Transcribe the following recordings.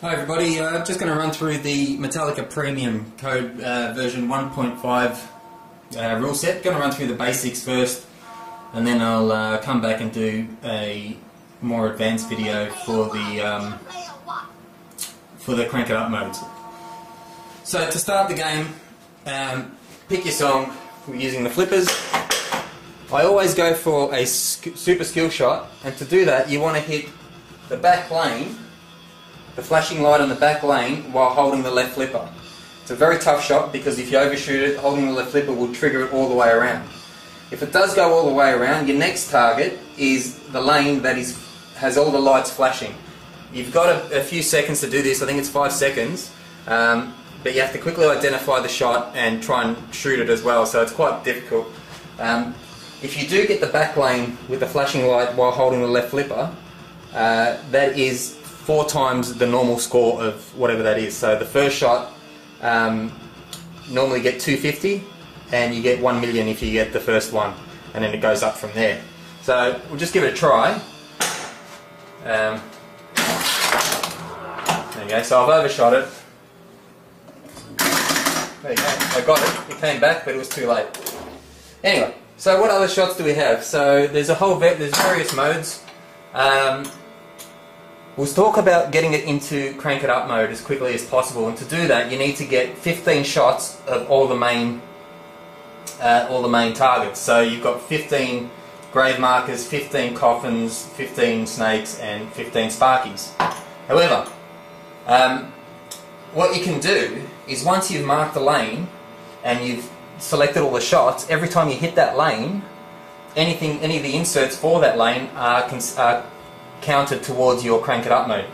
Hi everybody, just going to run through the Metallica Premium Code version 1.5 rule set. Going to run through the basics first, and then I'll come back and do a more advanced video for the crank it up modes. So to start the game, pick your song. We're using the flippers. I always go for a super skill shot, and to do that you want to hit the back lane, the flashing light on the back lane, while holding the left flipper. It's a very tough shot because if you overshoot it, holding the left flipper will trigger it all the way around. If it does go all the way around, your next target is the lane that has all the lights flashing. You've got a few seconds to do this. I think it's 5 seconds, but you have to quickly identify the shot and try and shoot it as well, so it's quite difficult. If you do get the back lane with the flashing light while holding the left flipper, that is 4 times the normal score of whatever that is. So the first shot, normally get 250, and you get 1 million if you get the first one, and then it goes up from there. So we'll just give it a try. There you go, so I've overshot it. There you go, I got it. It came back, but it was too late. Anyway, so what other shots do we have? So there's there's various modes. We'll talk about getting it into crank it up mode as quickly as possible, and to do that you need to get 15 shots of all the main targets. So you've got 15 grave markers, 15 coffins, 15 snakes, and 15 sparkies. However, what you can do is once you've marked the lane and you've selected all the shots, every time you hit that lane, any of the inserts for that lane are counted towards your crank it up mode.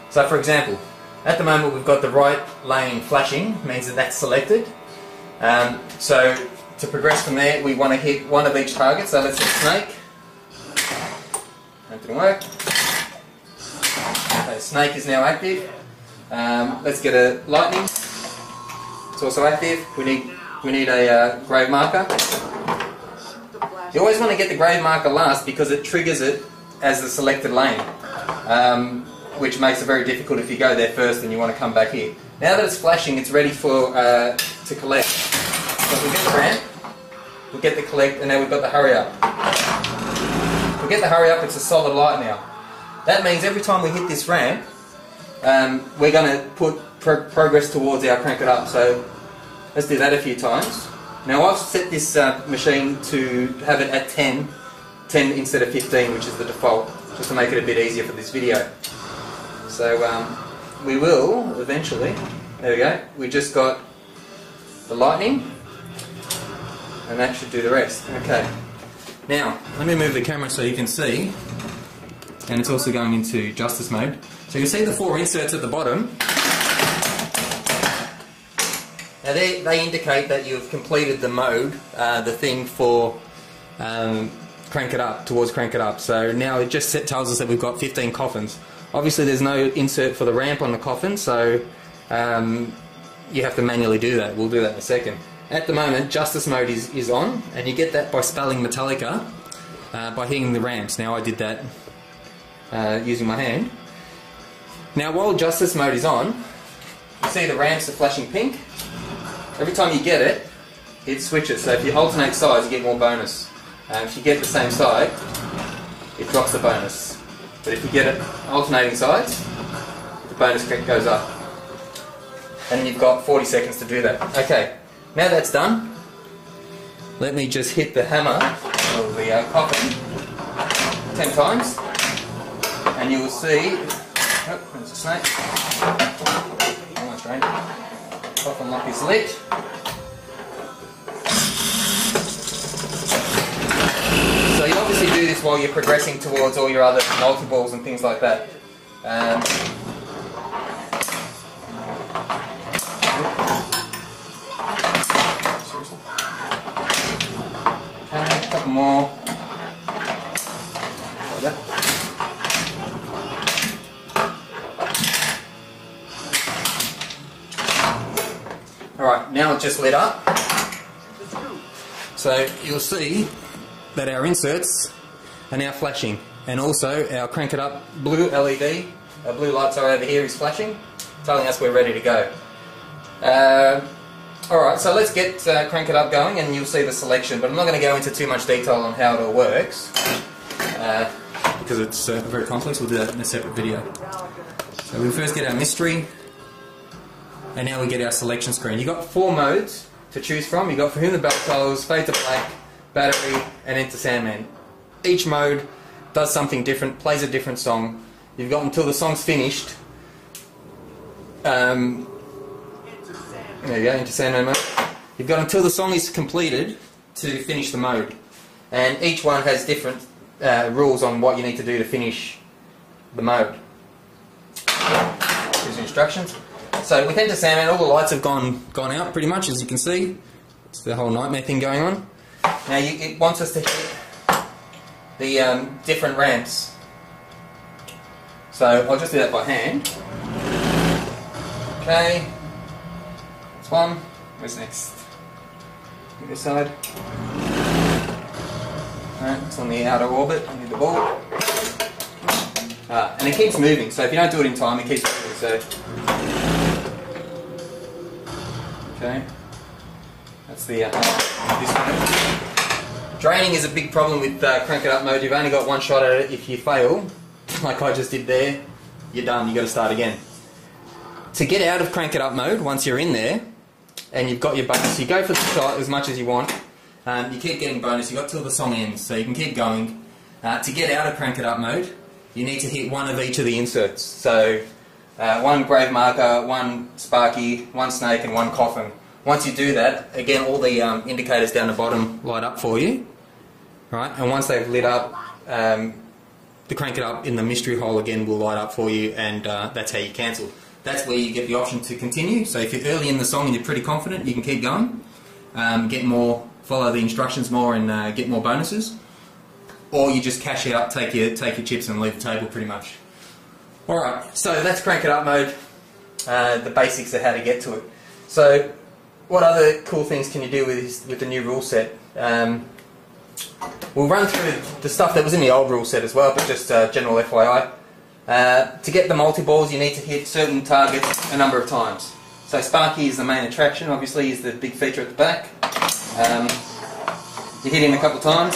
So for example, at the moment we've got the right lane flashing, means that that's selected. So to progress from there, we want to hit one of each target. So let's hit snake. That didn't work. Okay, snake is now active. Let's get a lightning. It's also active. We need a grave marker. You always want to get the grave marker last because it triggers it as the selected lane, which makes it very difficult if you go there first and you want to come back here. Now that it's flashing, it's ready for to collect. So we get the ramp, we get the collect, and now we've got the hurry up. We get the hurry up, it's a solid light now. That means every time we hit this ramp, we're going to put progress towards our crank it up. So let's do that a few times. Now I've set this machine to have it at 10 instead of 15, which is the default, just to make it a bit easier for this video. So we will eventually, there we go, we just got the lightning, and that should do the rest. Okay, now let me move the camera so you can see, and it's also going into justice mode. So you can see the 4 inserts at the bottom. Now they indicate that you've completed the mode, the thing for crank it up, towards crank it up. So now it just tells us that we've got 15 coffins. Obviously there's no insert for the ramp on the coffin, so you have to manually do that. We'll do that in a second. At the moment, justice mode is on, and you get that by spelling Metallica by hitting the ramps. Now I did that using my hand. Now while justice mode is on, you see the ramps are flashing pink. Every time you get it, it switches. So if you alternate sides, you get more bonus. If you get the same side, it drops the bonus. But if you get it alternating sides, the bonus goes up. And you've got 40 seconds to do that. Okay, now that's done, let me just hit the hammer of the coffin 10 times, and you will see, oh, there's a snake. Almost drained. Coffin lock is lit. So you obviously do this while you're progressing towards all your other multi-balls and things like that. Okay, a couple more. Like that. Alright, now it's just lit up. So you'll see that our inserts are now flashing, and also our crank it up blue LED Our blue lights are over here is flashing, telling us we're ready to go. Alright, so let's get Crank It Up going and you'll see the selection, but I'm not going to go into too much detail on how it all works because it's very complex. We'll do that in a separate video. So we first get our mystery and now we get our selection screen. You've got 4 modes to choose from. You've got For Whom the Bell Tolls, Fade to Black, Battery and Enter Sandman. Each mode does something different, plays a different song. You've got until the song's finished. There you go, Enter Sandman mode. You've got until the song is completed to finish the mode. And each one has different rules on what you need to do to finish the mode. Here's the instructions. So with Enter Sandman, all the lights have gone out pretty much, as you can see. It's the whole nightmare thing going on. Now it wants us to hit the different ramps. So I'll just do that by hand. Okay. That's one. Where's next? This side. Alright, it's on the outer orbit. I need the ball. And it keeps moving, so if you don't do it in time, it keeps moving. So, okay. That's the this one. Draining is a big problem with Crank It Up mode. You've only got one shot at it. If you fail, like I just did there, you're done. You've got to start again. To get out of Crank It Up mode, once you're in there, and you've got your bonus, you go for the shot as much as you want. You keep getting bonus. You've got till the song ends, so you can keep going. To get out of Crank It Up mode, you need to hit one of each of the inserts. So, one grave marker, one Sparky, one snake, and one coffin. Once you do that, again, all the indicators down the bottom light up for you. Right, and once they've lit up, the Crank It Up in the mystery hole again will light up for you, and that's how you cancel. That's where you get the option to continue. So if you're early in the song and you're pretty confident, you can keep going, get more, follow the instructions more, and get more bonuses. Or you just cash out, take your chips, and leave the table pretty much. All right, so that's Crank It Up mode. The basics of how to get to it. So, what other cool things can you do with the new rule set? We'll run through the stuff that was in the old rule set as well, but just general FYI. To get the multi-balls, you need to hit certain targets a number of times. So Sparky is the main attraction, obviously, he's the big feature at the back. You hit him a couple times.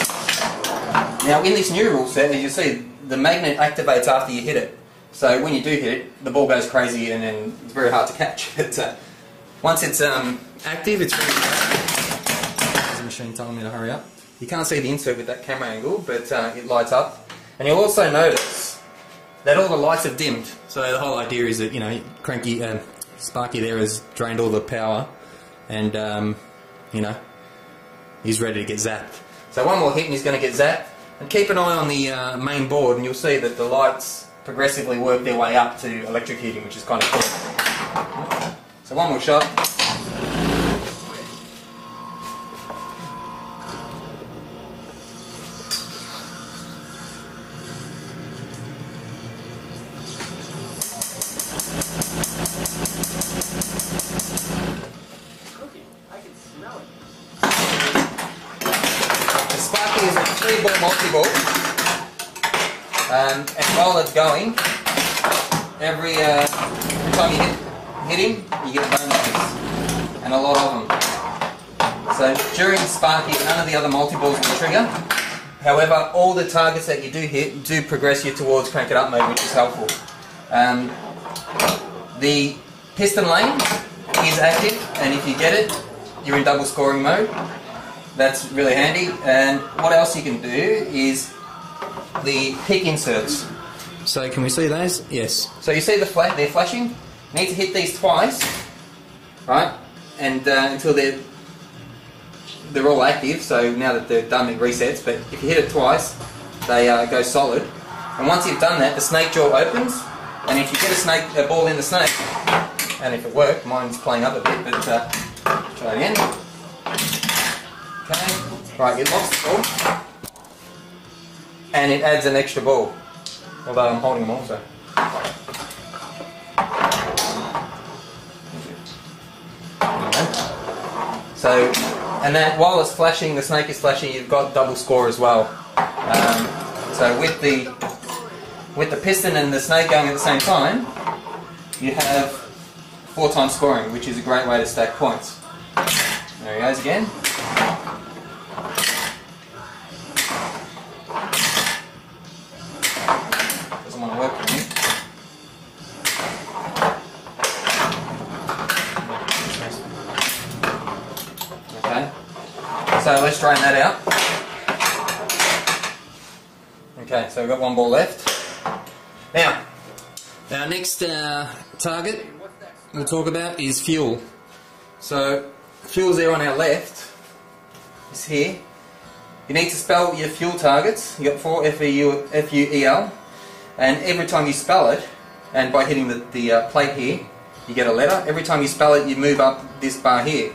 Now in this new rule set, as you see, the magnet activates after you hit it. So when you do hit it, the ball goes crazy and then it's very hard to catch. But once it's active, it's really great. There's a machine telling me to hurry up. You can't see the insert with that camera angle, but it lights up. And you'll also notice that all the lights have dimmed. So the whole idea is that, you know, Sparky there has drained all the power and, you know, he's ready to get zapped. So one more hit and he's going to get zapped. And keep an eye on the main board and you'll see that the lights progressively work their way up to electrocuting, which is kind of cool. So one more shot. Sparky is a 3-ball multi-ball, and while it's going, every time you hit him, you get bonuses, and a lot of them. So during Sparky, none of the other multi-balls will trigger. However, all the targets that you do hit do progress you towards Crank It Up mode, which is helpful. The piston lane is active, and if you get it, you're in double scoring mode. That's really handy. And what else you can do is the pick inserts. So can we see those? Yes. So you see they're flashing. You need to hit these twice, right? And until they're all active. So now that they're done, it resets. But if you hit it twice, they go solid. And once you've done that, the snake jaw opens. And if you get a ball in the snake, and if it worked, mine's playing up a bit, but try again. Okay, right, it locks the ball, and it adds an extra ball, although I'm holding them also. So, and then while it's flashing, the snake is flashing, you've got double score as well. So with the with the piston and the snake going at the same time, you have 4 times scoring, which is a great way to stack points. There he goes again. Doesn't want to work for me. Okay, so let's drain that out. Okay, so we've got 1 ball left. Now, our next target we'll talk about is fuel. So, fuel's there on our left. It's here. You need to spell your fuel targets. You got 4 F-U-E-L, and every time you spell it, and by hitting the plate here, you get a letter. Every time you spell it, you move up this bar here.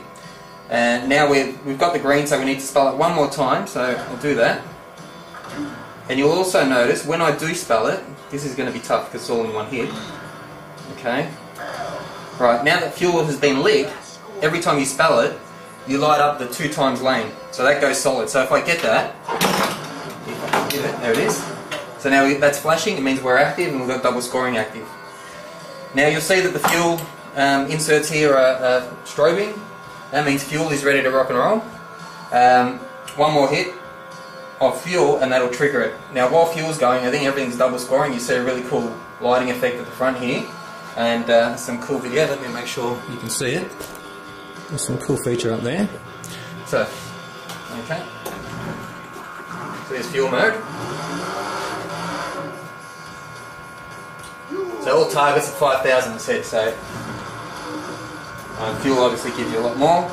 And now we've got the green, so we need to spell it 1 more time. So I'll do that. And you'll also notice when I do spell it, this is going to be tough because it's all in one hit. Okay. Right, now that fuel has been lit, every time you spell it, you light up the 2 times lane. So that goes solid. So if I get that, if I can get it, there it is. So now that's flashing, it means we're active and we've got double scoring active. Now you'll see that the fuel inserts here are strobing. That means fuel is ready to rock and roll. 1 more hit of fuel and that'll trigger it. Now while fuel's going, I think everything's double scoring. You see a really cool lighting effect at the front here and some cool video. Let me make sure you can see it. There's some cool feature up there. So, okay. So there's fuel mode. So all targets are 5,000 set, so fuel obviously gives you a lot more.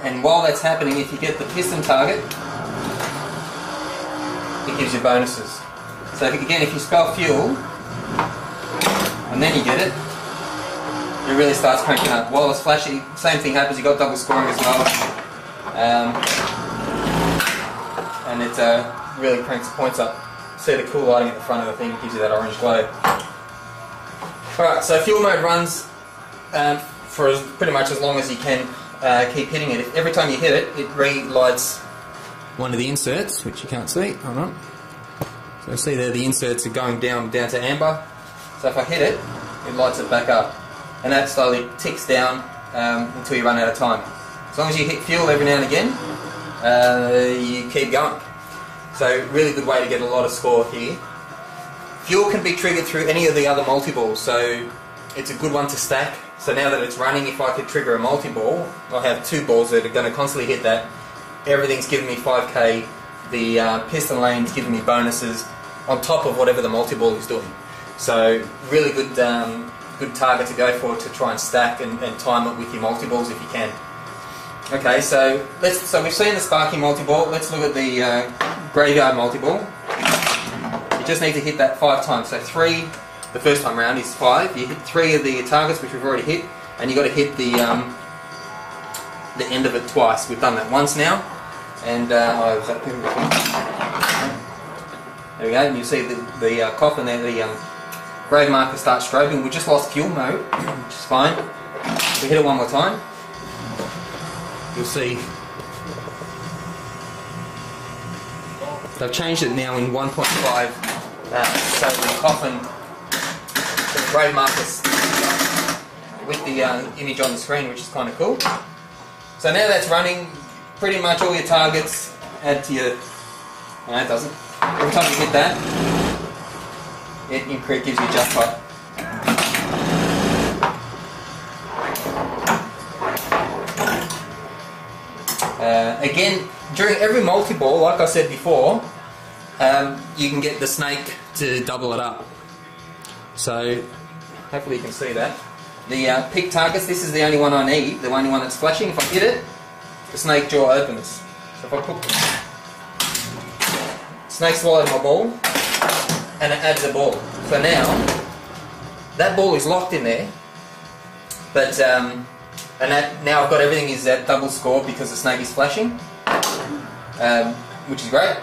And while that's happening, if you get the piston target, it gives you bonuses. So again, if you spell fuel, and then you get it, it really starts cranking up. While it's flashing, same thing happens, you've got double scoring as well. And it really cranks the points up. See the cool lighting at the front of the thing, gives you that orange glow. Alright, so fuel mode runs for pretty much as long as you can keep hitting it. Every time you hit it, it relights one of the inserts, which you can't see. Hold on. So see there, the inserts are going down to amber. So if I hit it, it lights it back up. And that slowly ticks down until you run out of time. As long as you hit fuel every now and again, you keep going. So really good way to get a lot of score here. Fuel can be triggered through any of the other multi-balls, so it's a good one to stack. So now that it's running, if I could trigger a multi-ball, I'll have 2 balls that are going to constantly hit that. Everything's giving me 5k, the piston lane's giving me bonuses on top of whatever the multi-ball is doing. So really good good target to go for to try and stack and time it with your multi-balls if you can. Okay, so we've seen the Sparky multi-ball. Let's look at the Graveyard multi-ball. You just need to hit that 5 times. So 3, the first time round is 5. You hit 3 of the targets which we've already hit, and you've got to hit the end of it twice. We've done that once now, and there we go. And you see the coffin there, the grave marker starts strobing. We just lost fuel mode, which is fine. We hit it 1 more time. You'll see they've changed it now in 1.5, so the coffin, the grave markers with the image on the screen, which is kind of cool. So now that's running, pretty much all your targets add to your... No, it doesn't. Every time you hit that, it gives you a jackpot. Again, during every multi-ball, like I said before, you can get the snake to double it up. So, hopefully you can see that. The pick targets, this is the only one I need, the only one that's flashing. If I hit it, the snake jaw opens. So if I put... Snake swallowed my ball, and it adds a ball. So now, that ball is locked in there, but... and now I've got everything is at double score because the snake is flashing, which is great.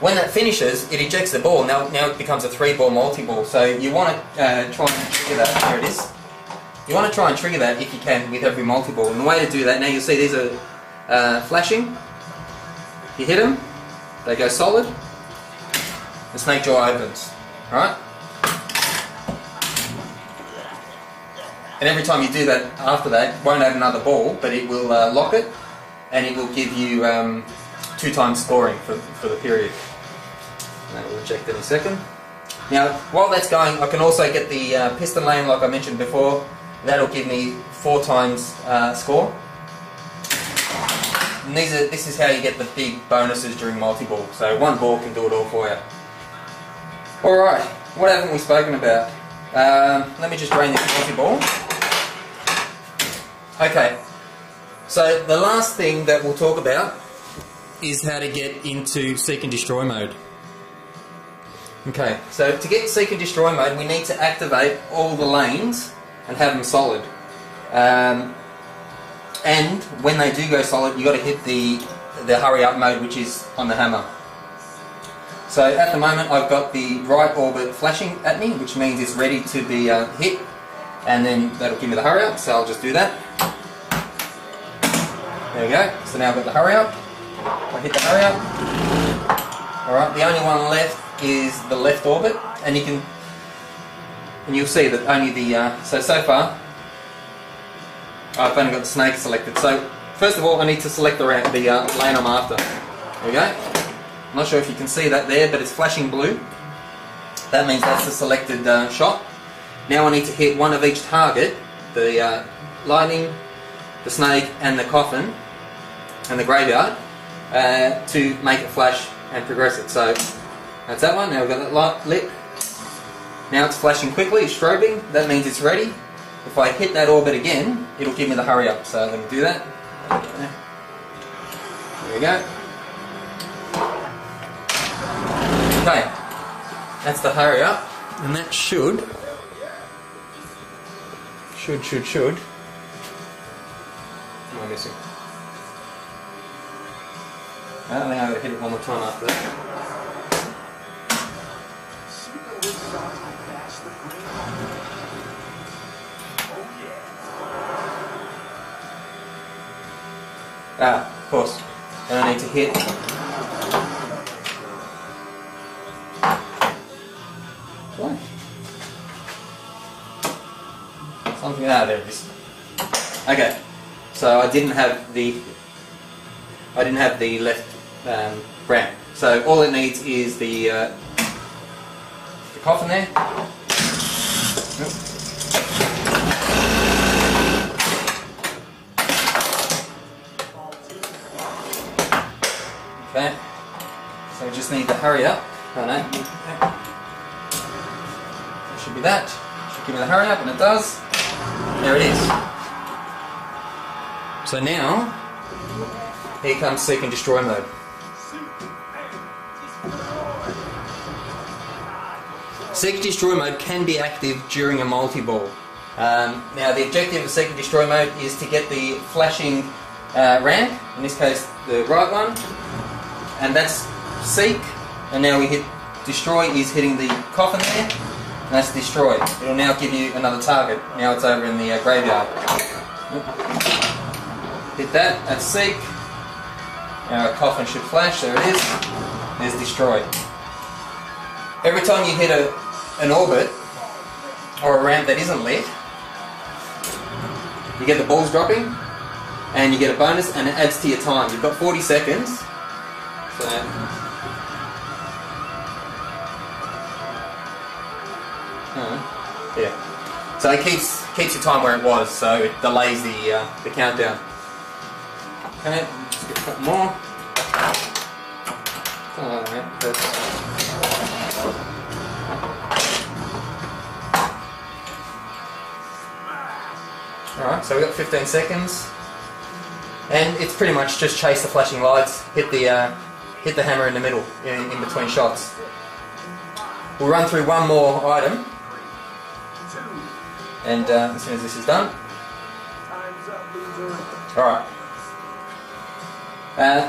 When that finishes, it ejects the ball. Now it becomes a 3-ball multi-ball. So you want to try and trigger that. There it is. You want to try and trigger that if you can with every multi-ball. And the way to do that, now you'll see these are flashing. You hit them, they go solid, the snake jaw opens. Alright? And every time you do that after that, it won't add another ball, but it will lock it, and it will give you 2 times scoring for the period. And that will eject in a second. Now, while that's going, I can also get the piston lane, like I mentioned before. That'll give me 4 times score. And this is how you get the big bonuses during multi-ball. So 1 ball can do it all for you. Alright, what haven't we spoken about? Let me just drain this multi-ball. Okay, so the last thing that we'll talk about is how to get into Seek and Destroy mode. Okay, so to get Seek and Destroy mode, we need to activate all the lanes and have them solid. And when they do go solid, you've got to hit the hurry up mode, which is on the hammer. So at the moment I've got the right orbit flashing at me, which means it's ready to be hit, and then that'll give me the hurry up, so I'll just do that. There we go, so now I've got the hurry up. I hit the hurry up. Alright, the only one left is the left orbit, and you'll see that only the, so far I've only got the snake selected. So first of all I need to select the lane I'm after. There we go. I'm not sure if you can see that there, but it's flashing blue. That means that's the selected shot. Now I need to hit one of each target, the lightning, the snake and the coffin and the graveyard, to make it flash and progress it. So that's that one. Now we've got that light lit. Now it's flashing quickly, it's strobing. That means it's ready. If I hit that orbit again, it'll give me the hurry up. So let me do that. There we go. Okay, that's the hurry up, and that should. What am I missing? I think I'm going to hit it one more time after that. Of course. Then I need to hit. What? Something, there it is. Okay. So I didn't have the left ramp. So all it needs is the coffin there. Okay. So we just need to hurry up. Oh no. It should be that. Should give me the hurry up, and it does. There it is. So now, here comes Seek and Destroy mode. Seek and Destroy mode can be active during a multi-ball. Now the objective of Seek and Destroy mode is to get the flashing ramp, in this case the right one, and that's Seek, and now we hit Destroy is hitting the coffin there, and that's Destroy. It'll now give you another target. Now it's over in the graveyard. Hit that, that's Seek. Now our coffin should flash, there it is. There's Destroy. Every time you hit an orbit, or a ramp that isn't lit, you get the balls dropping, and you get a bonus, and it adds to your time. You've got 40 seconds. So, yeah. So it keeps your time where it was, so it delays the countdown. Okay, let's get a couple more. Alright, so we've got 15 seconds. And it's pretty much just chase the flashing lights, hit the hammer in the middle, in between shots. We'll run through one more item, and as soon as this is done. Alright.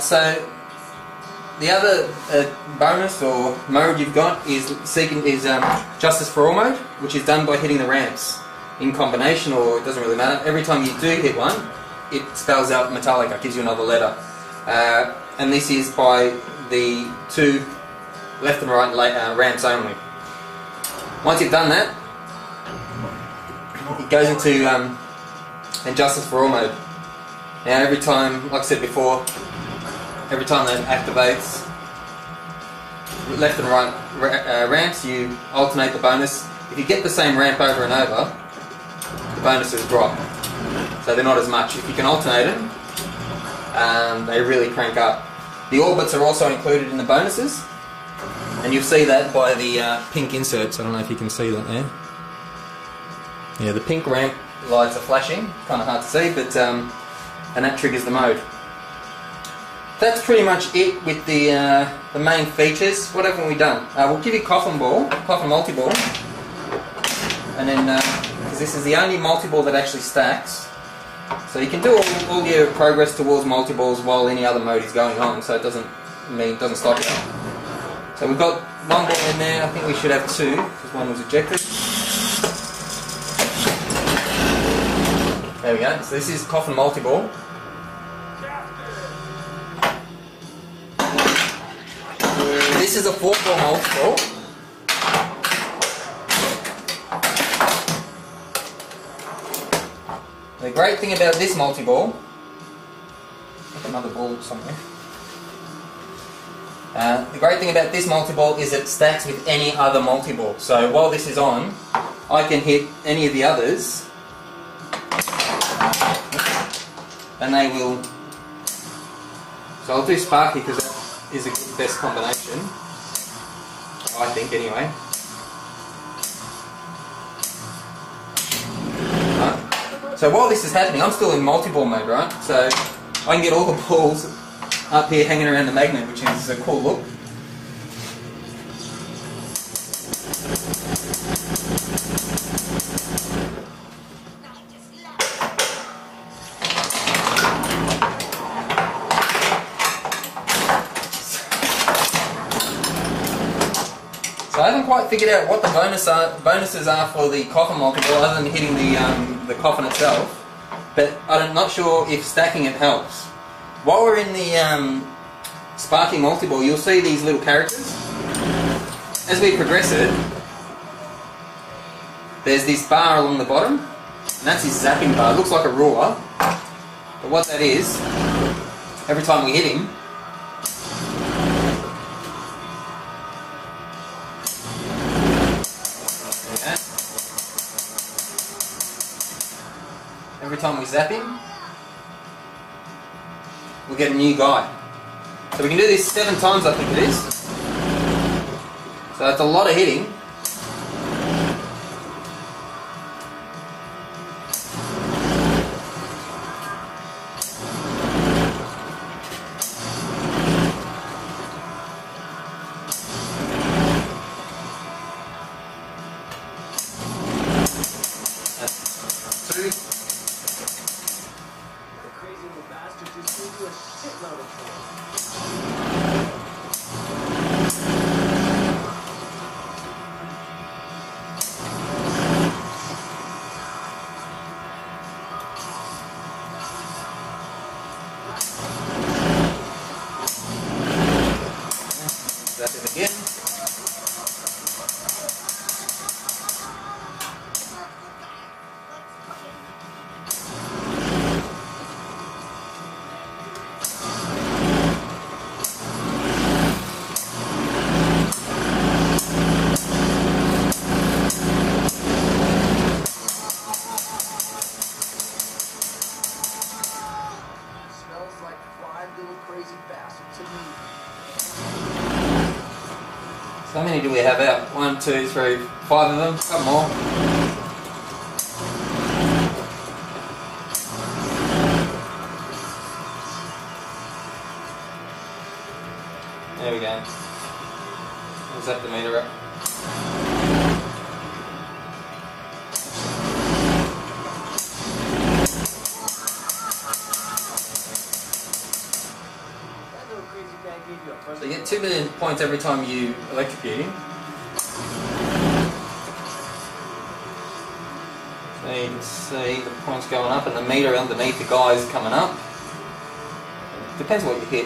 So the other bonus or mode you've got is Justice for All mode, which is done by hitting the ramps in combination, or it doesn't really matter. Every time you do hit one, it spells out Metallica, gives you another letter. and this is by the two left and right ramps only. Once you've done that, it goes into Injustice for All mode. Now every time, like I said before, every time that activates left and right ramps, you alternate the bonus. If you get the same ramp over and over, the bonuses drop. So they're not as much. If you can alternate them, they really crank up. The orbits are also included in the bonuses, and you'll see that by the pink inserts. I don't know if you can see that there. Yeah, the pink ramp lights are flashing. Kind of hard to see, but and that triggers the mode. That's pretty much it with the main features. What haven't we done? We'll give you Coffin multi-ball, and then because this is the only multi-ball that actually stacks, so you can do all your progress towards multi-balls while any other mode is going on. So it doesn't stop you. So we've got one ball in there. I think we should have two because one was ejected. There we go. So this is Coffin multi-ball. This is a 4-ball multi-ball. The great thing about this multi-ball, I've got another ball somewhere. The great thing about this multi-ball is it stacks with any other multi-ball. So while this is on, I can hit any of the others, and they will. So I'll do Sparky because that is the best combination, I think, anyway. Right. So while this is happening, I'm still in multi-ball mode, right? So I can get all the balls up here hanging around the magnet, which is a cool look. So I haven't quite figured out what the bonuses are for the Coffin multi-ball other than hitting the Coffin itself, but I'm not sure if stacking it helps. While we're in the Sparky multi-ball, you'll see these little characters. As we progress it, there's this bar along the bottom, and that's his zapping bar. It looks like a ruler, but what that is, every time we hit him, every time we zap him, we'll get a new guy. So we can do this 7 times, I think it is. So that's a lot of hitting. That's 2. Zap it again. Smells like 5 little crazy bastards to me. So how many do we have out? 1, 2, 3, 5 of them. A couple more. There we go. We'll zap the meter up. So you get 2 million points every time you electrocute him. So you can see the points going up and the meter underneath the guy is coming up. Depends what you hit.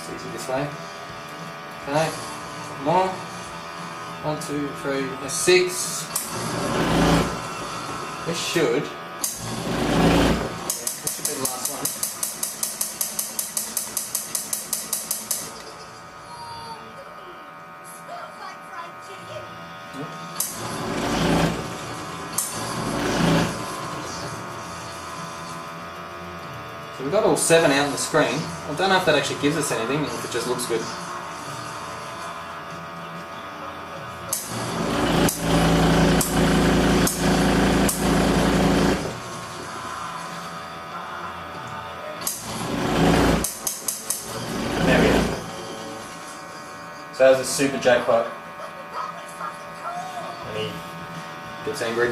It's easy this way. Okay, more. 1, 2, 3, 6. This should. This should be the last one. So we've got all 7 out on the screen. I don't know if that actually gives us anything, if it just looks good. There we go. So that was a super jackpot. And he gets angry.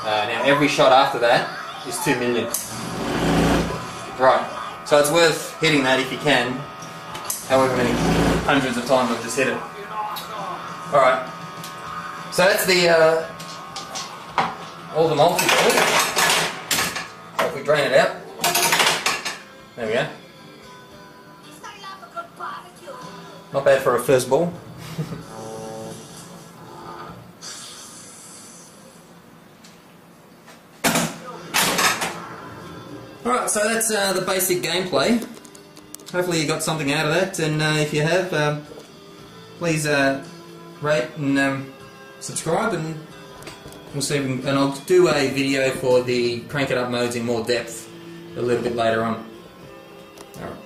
Now every shot after that is 2 million. Right, so it's worth hitting that if you can, however many hundreds of times I've just hit it. Alright, so that's the all the multi-ball. So if we drain it out, there we go. Not bad for a first ball. Alright, so that's the basic gameplay. Hopefully you got something out of that, and if you have, please rate and subscribe, and we'll see. And I'll do a video for the crank it up modes in more depth a little bit later on. Alright.